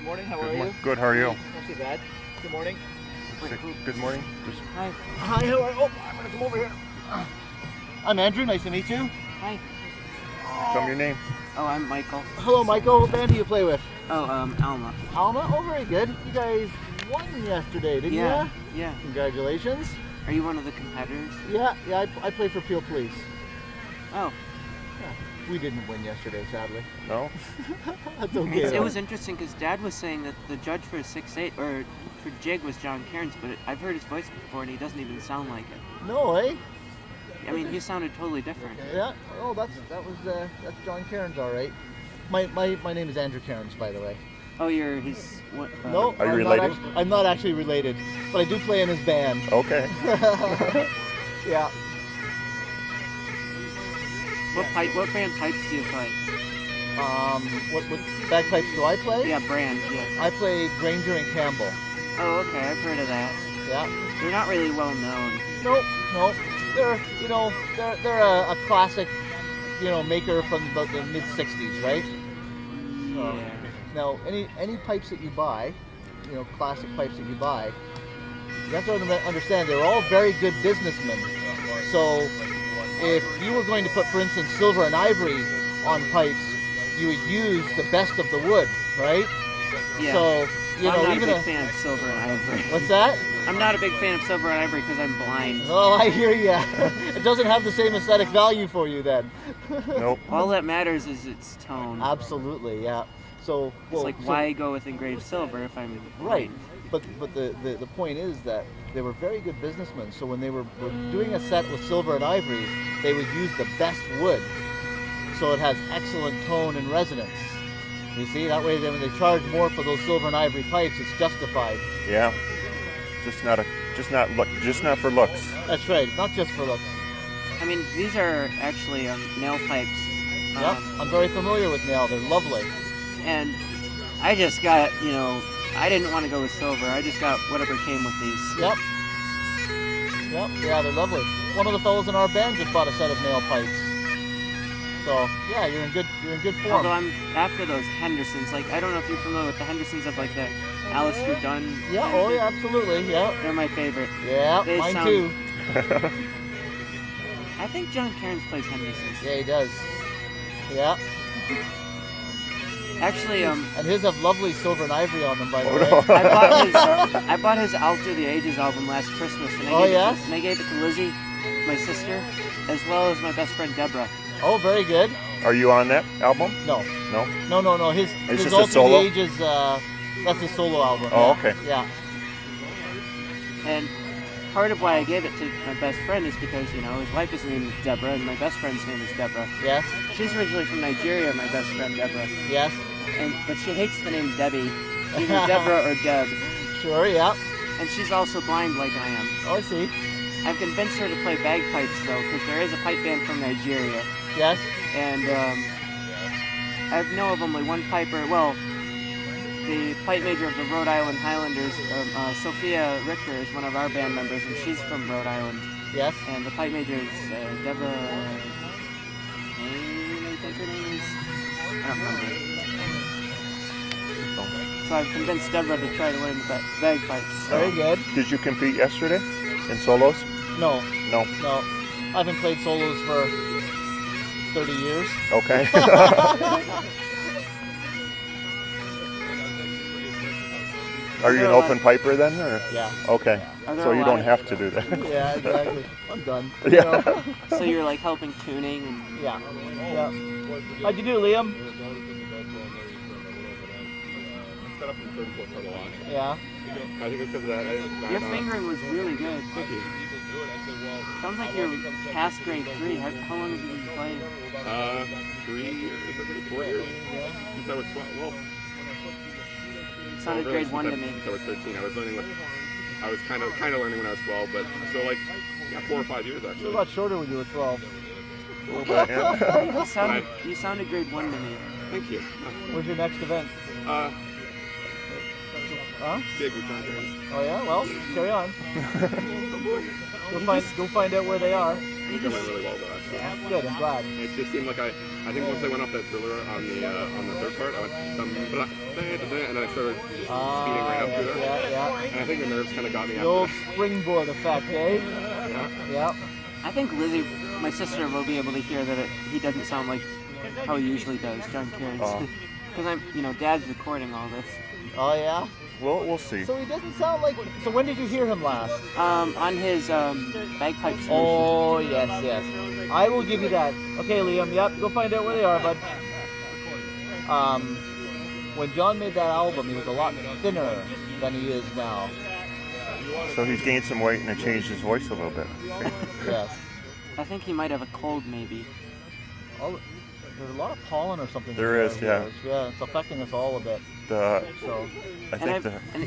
Good morning, how are you? Good, how are you? Not too bad. Good morning. Good morning. Hi. Hi, how are you? Oh, I'm going to come over here. I'm Andrew, nice to meet you. Hi. Tell me your name. Oh, I'm Michael. Hello, Michael. What band do you play with? Oh, Alma. Alma? Oh, very good. You guys won yesterday, didn't you? Yeah. Congratulations. Are you one of the competitors? Yeah, I play for Peel Police. Oh. Yeah. We didn't win yesterday, sadly. No? That's okay. It was interesting because Dad was saying that the judge for 6'8", or for jig was John Cairns, but I've heard his voice before and he doesn't even sound like it. No, eh? I mean, he sounded totally different. Yeah. Oh, that's John Cairns, all right. My name is Andrew Cairns, by the way. Oh, you're his... What, no, are you related? I'm not actually related, but I do play in his band. Okay. Yeah. What brand pipes do you play? What bagpipes do I play? Yeah, brand, yeah. I play Granger and Campbell. Oh, okay, I've heard of that. Yeah. They're not really well known. No. They're a classic, maker from about the mid '60s, right? Yeah. Now, any pipes that you buy, classic pipes that you buy, you have to understand they're all very good businessmen. So, if you were going to put, for instance, silver and ivory on pipes, you would use the best of the wood, right? Yeah. So, I'm not even a big fan of silver and ivory. What's that? I'm not a big fan of silver and ivory because I'm blind. Oh, I hear ya. It doesn't have the same aesthetic value for you then. Nope. All that matters is its tone. Absolutely, yeah. So, why go with engraved silver if I'm right? blind? But the point is that they were very good businessmen. So when they were doing a set with silver and ivory, they would use the best wood, so it has excellent tone and resonance. You see, that way then when they charge more for those silver and ivory pipes, it's justified. Yeah. Just not for looks. That's right, not just for looks. I mean, these are actually nail pipes. Yep, I'm very familiar with nail. They're lovely. And I just got, I didn't want to go with silver. I just got whatever came with these. Yep. Yeah, they're lovely. One of the fellows in our band just bought a set of nail pipes. So yeah, you're in good form. Although I'm after those Hendersons. Like, I don't know if you're familiar with the Hendersons of like the Alistair Dunn. Yeah. Oh yeah, absolutely. Yeah. They're my favorite. Yeah, mine too. I think John Cairns plays Hendersons. Yeah, he does. Yeah. Actually, and his have lovely silver and ivory on them, by the way. No. I bought his Out Through the Ages album last Christmas, and I gave it to Lizzie, my sister, as well as my best friend Deborah. Oh, very good. Are you on that album? No. No? No. His just Out a Through solo? the Ages, that's his solo album. Oh, yeah. okay. Yeah. And part of why I gave it to my best friend is because, his wife is named Deborah, and my best friend's name is Deborah. Yes. She's originally from Nigeria, my best friend Deborah. Yes. But she hates the name Debbie, either Deborah or Deb. Sure, yeah. And she's also blind like I am. Oh, I see. I've convinced her to play bagpipes, though, because there is a pipe band from Nigeria. Yes. And I know of only one piper. Well, the Pipe Major of the Rhode Island Highlanders, Sophia Richter, is one of our band members, and she's from Rhode Island. Yes. And the Pipe Major is Deborah... I think her name is... I don't remember. So I've convinced Deborah to try to learn the bagpipes. Very good. Did you compete yesterday in solos? No. No. I haven't played solos for 30 years. Okay. Are you an open piper then, or? Yeah. Okay. So you don't have to do that. Yeah, exactly. I'm done. Yeah. So you're like helping tuning and... Yeah. How'd you do, Liam? Yeah. I think it's because of that. Your fingering was really good. Thank you. Sounds like you're past grade 3. How long have you been playing? 3 years, I think 4 years. Since I was 12. Sounded grade 1 to me. Since I was 13. I was kind of learning when I was 12, but so 4 or 5 years actually. You're a lot shorter when you were 12. You sounded grade 1 to me. Thank you. Where's your next event? Gig with John Cairns. Oh yeah? Well, carry on. Go find out where they are. I think it went really well though, actually. Good, I'm glad. It just seemed like I think once I went off that thriller on the third part, I went and then I started just speeding right up to it. Yeah. And I think the nerves kind of got me The after old that. springboard effect, eh? Yeah. Yeah. I think Lizzie, my sister, will be able to hear that he doesn't sound like how he usually does, John Cairns. Oh. Because Dad's recording all this. Oh yeah. Well, we'll see. So he doesn't sound like. So when did you hear him last? On his bagpipe solution. Oh yes. I will give you that. Okay, Liam. Yep. Go find out where they are, bud. When John made that album, he was a lot thinner than he is now. So he's gained some weight and it changed his voice a little bit. Yes. I think he might have a cold, maybe. Oh, there's a lot of pollen or something. There is, yeah. Yeah, it's affecting us all a bit. The So. I think And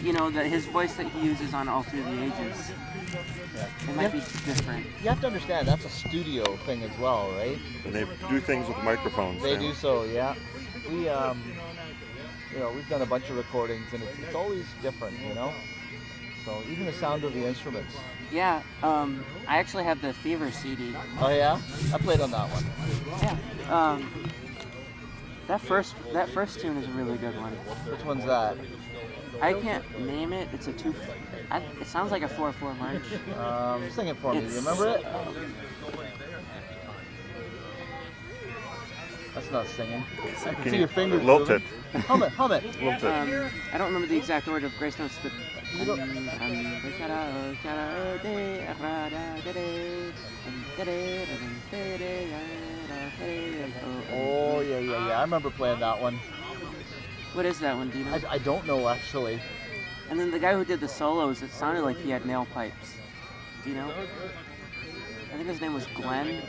his voice that he uses on All Through the Ages, Yeah. it might be different. You have to understand that's a studio thing as well, right? they do things with microphones. They yeah. do so, yeah. We we've done a bunch of recordings and it's always different, So even the sound of the instruments. Yeah, I actually have the Fever CD. Oh yeah, I played on that one. Yeah. That first tune is a really good one. Which one's that? I can't name it. It's a it sounds like a 4/4 march. Sing it for me. You It's- remember it? That's not singing. I can see your fingers lilt moving. it? Hum it. Lilt it. I don't remember the exact order of Grace Notes, but You don't- Oh yeah. I remember playing that one. What is that one? Do you know? I don't know actually. And then the guy who did the solos, it sounded like he had nail pipes. Do you know? I think his name was Glenn.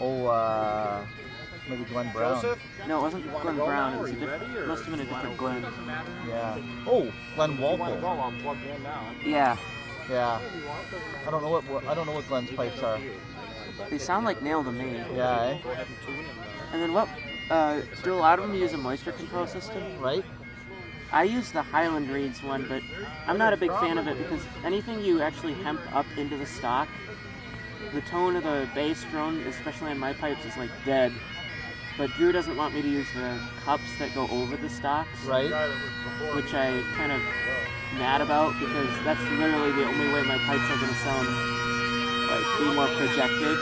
Oh, maybe Glenn Brown. No, it wasn't Glenn Brown. It was must have been a different Glenn. Yeah. Oh, Glenn Walpole. Yeah, Yeah. I don't know what Glenn's pipes are. they sound like nail to me. Yeah, eh? And then what? Do a lot of them use a moisture control system? Right? I use the Highland Reeds one, but I'm not a big fan of it because anything you actually hemp up into the stock, the tone of the bass drone, especially on my pipes, is like dead. But Drew doesn't want me to use the cups that go over the stocks, Right? which I kind of mad about because that's literally the only way my pipes are going to sound like be more projected.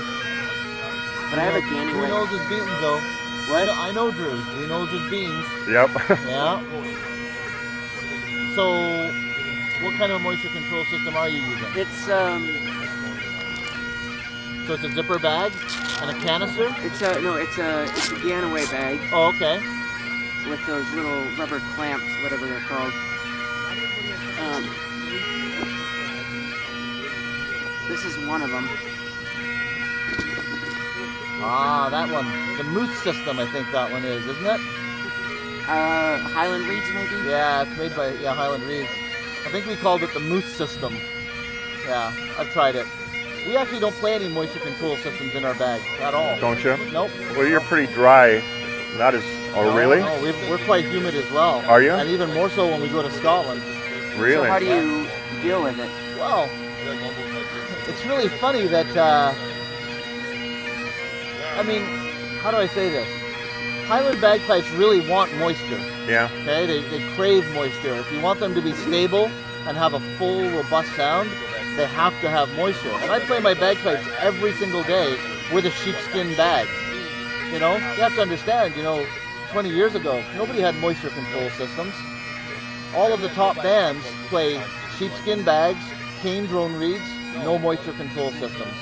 But I have a gaining Drew weight. knows his beans though. What? I know Drew. Drew knows his beans. Yep. Yeah. So, what kind of moisture control system are you using? It's So it's a zipper bag and a canister? it's a Ganaway bag Oh, okay. with those little rubber clamps, whatever they're called. This is one of them. Ah, that one. The Moose system, I think that one is, isn't it? Highland Reeds, maybe? Yeah, it's made by Highland Reeds. I think we called it the Moose system. Yeah, I've tried it. We actually don't play any moisture control systems in our bag at all. Don't you? Nope. Well, you're pretty dry. Not as. Oh, really? No, we're quite humid as well. Are you? And even more so when we go to Scotland. Really? So how do you deal with it? Well, it's really funny that, how do I say this? Highland bagpipes really want moisture, Yeah. okay? They crave moisture. If you want them to be stable and have a full, robust sound, they have to have moisture. And I play my bagpipes every single day with a sheepskin bag. You have to understand, 20 years ago, nobody had moisture control systems. All of the top bands play sheepskin bags, cane drone reeds, no moisture control systems.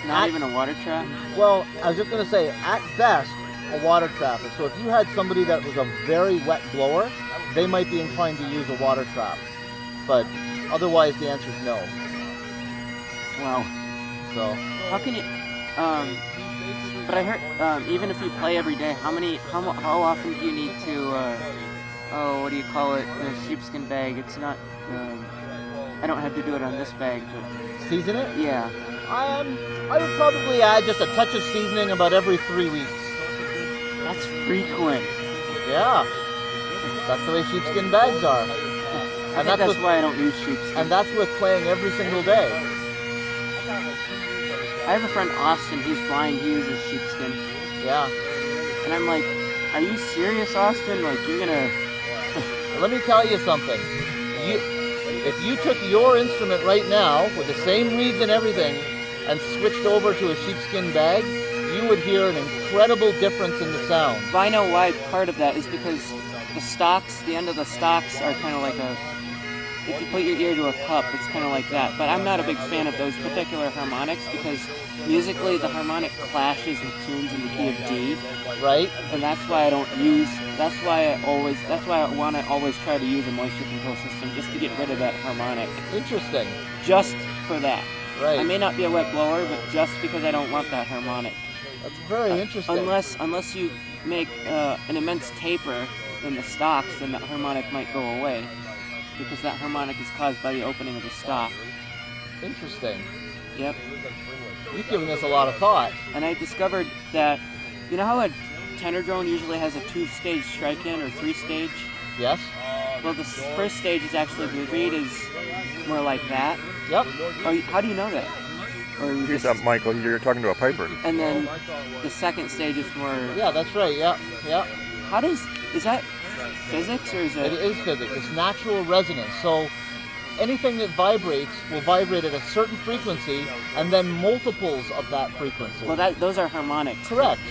Not even a water trap? Well, I was just going to say, at best, a water trap. So if you had somebody that was a very wet blower, they might be inclined to use a water trap. But otherwise, the answer is no. Wow. So, How can you? But I heard even if you play every day, how often do you need to? What do you call it? The sheepskin bag. It's not. I don't have to do it on this bag, but season it? yeah. I would probably add just a touch of seasoning about every 3 weeks. That's frequent. Yeah. That's the way sheepskin bags are. I think that's why I don't use sheepskin. And that's with playing every single day. I have a friend, Austin, he's blind, he uses sheepskin. Yeah. And I'm like, are you serious, Austin? Like, you're gonna... Let me tell you something. If you took your instrument right now with the same reeds and everything and switched over to a sheepskin bag, you would hear an incredible difference in the sound. But I know why part of that is because the stalks, the end of the stalks are kind of like a... If you put your ear to a cup, it's kind of like that. But I'm not a big fan of those particular harmonics because musically the harmonic clashes with tunes in the key of D. Right? And that's why I don't use, that's why I want to always try to use a moisture control system, just to get rid of that harmonic. Interesting. Just for that. Right. I may not be a wet blower, but just because I don't want that harmonic. That's very interesting. Unless you make an immense taper in the stalks, then that harmonic might go away. Because that harmonic is caused by the opening of the stalk. Interesting. Yep. You've given this a lot of thought. And I discovered that, you know how a tenor drone usually has a 2-stage strike-in or 3-stage? Yes? Well, the first stage is actually, the reed is more like that. Yep. Oh, how do you know that? Or you Here's just, up, Michael. You're talking to a piper. and then the second stage is more... Yeah, that's right. Yeah. Yeah. Is that physics or is It it... is physics. It's natural resonance. So anything that vibrates will vibrate at a certain frequency and then multiples of that frequency. Well, those are harmonics. Correct.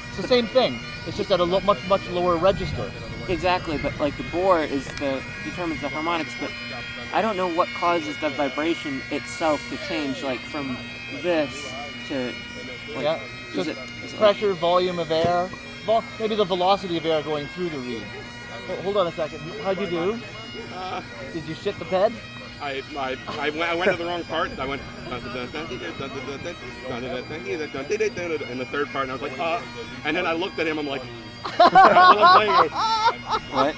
It's the same thing. It's just at a much lower register. Exactly, but like the bore determines the harmonics, but I don't know what causes the vibration itself to change, like from this to... Like, Yeah. is Just it pressure, volume of air, maybe the velocity of air going through the reed. Hold on a second. How'd you do? Did you shit the bed? I went to the wrong part. I went in the third part, and I was like, and then I looked at him. I'm like, while I'm playing, What?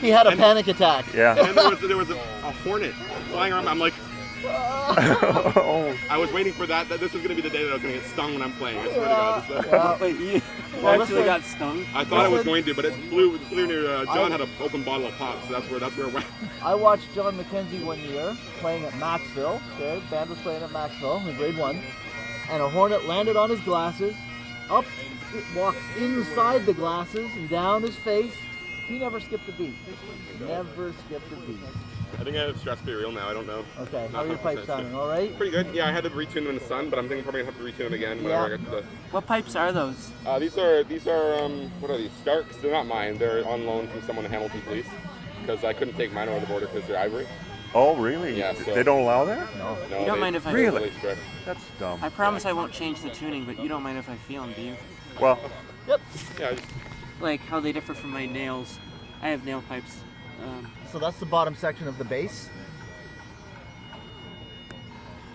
He had a panic attack. Yeah. and then there was a hornet flying around. I'm like, Oh. I was waiting for that. This was gonna be the day that I was gonna get stung when I'm playing. I swear to God. Yeah. Wait, you Well, actually listen. got stung? I thought I was going to, but it flew near. John had an open bottle of pop, so that's where it went. I watched John McKenzie one year playing at Maxville. Okay, the band was playing at Maxville in grade 1, and a hornet landed on his glasses. Up, it walked inside the glasses and down his face. He never skipped a beat. Never skipped a beat. I think I have stress be real now. I don't know. Okay, how Not are your 100% pipes sounding? All right. Pretty good. Yeah, I had to retune them in the sun, but I'm thinking probably gonna have to retune them again whenever I get to What pipes are those? the. These are what are these? Starks. They're not mine. They're on loan from someone in Hamilton Police because I couldn't take mine over the border because they're ivory. Oh, really? Yeah, so- They don't allow that? No. No, You don't mind if I... Really? Really strict. That's dumb. I promise I won't change the tuning, but you don't mind if I feel them, do you? Well, Yep. Yeah. I just, Like how they differ from my nails. I have nail pipes. So that's the bottom section of the bass.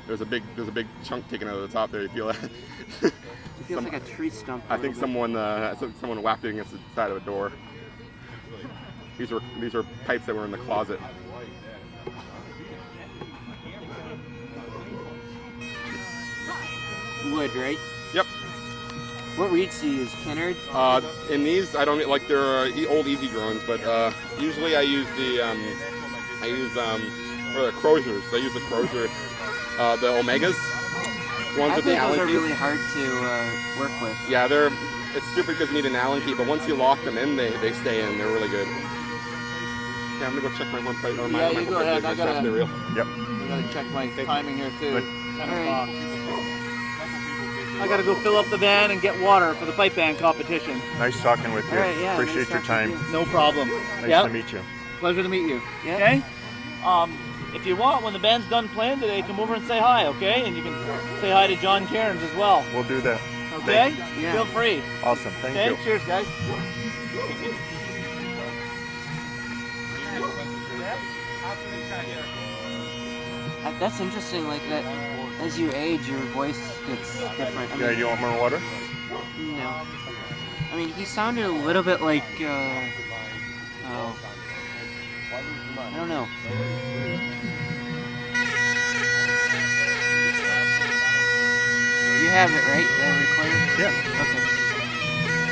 there's a big chunk taken out of the top there. You feel that? It feels like a tree stump. a I think little bit. someone whacked it against the side of a door. These were pipes that were in the closet. Wood, right? Yep. What reeds do you use? Kennard? In these, I don't like they're old easy drones, but usually I use what are the Crozers. I use the Crozer, the Omegas, the ones I with the think those Allen are key. really hard to work with. Yeah, it's stupid because you need an Allen key, but once you lock them in, they stay in. They're really good. Yeah, I'm gonna go check my one pipe. Or my, Yeah, my you one go pipe ahead. my I gotta- stress be real. yep. I gotta check my timing here too. Good. 10 All o'clock. right. I gotta go fill up the van and get water for the pipe band competition. Nice talking with you. All right, yeah. Appreciate nice your talking time. to you. No problem. Nice Yep. to meet you. Pleasure to meet you. Yeah. Okay? If you want, when the band's done playing today, come over and say hi, okay? And you can say hi to John Cairns as well. We'll do that. Okay? Yeah. Feel free. Awesome. Thank Okay? you. Cheers, guys. That's interesting, like that. As you age, your voice gets different. I Yeah, mean, you want more water? no. I mean, he sounded a little bit like, oh, I don't know. You have it, right? That recorded? Yeah. Okay.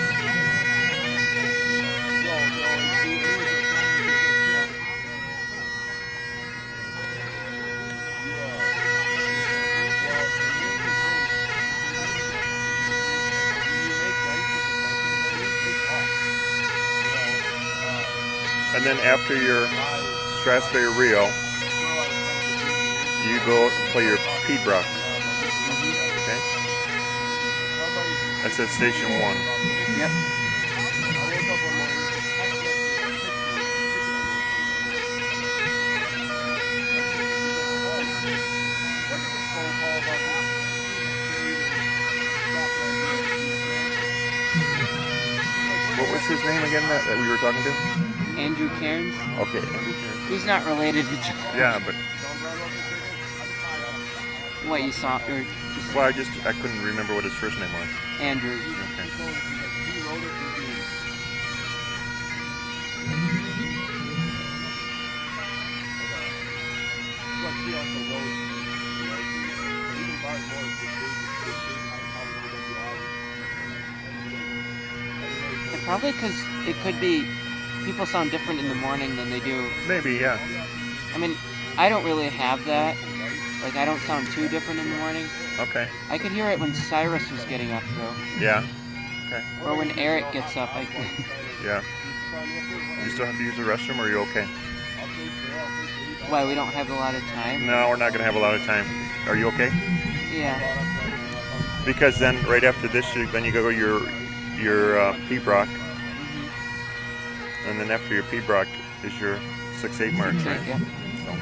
And then after your Strasberry reel, you go play your Pibroch. Okay? That's at station 1. Yep. What was his name again that we were talking to? Andrew Cairns. Okay, Andrew Cairns. He's not related to John. Yeah, but What you saw, or just well, I couldn't remember what his first name was. Andrew. Okay. And probably because it could be people sound different in the morning than they do. Maybe, yeah. I mean, I don't really have that. Like, I don't sound too different in the morning. Okay. I could hear it when Cyrus was getting up, though. Yeah. Okay. Or when Eric gets up. Yeah. You still have to use the restroom, or are you okay? Why, we don't have a lot of time? No, we're not going to have a lot of time. Are you okay? Yeah. Because then, right after this, then you go your Pibroch, and then after your Pibroch is your 6/8 march, right? Yeah. So.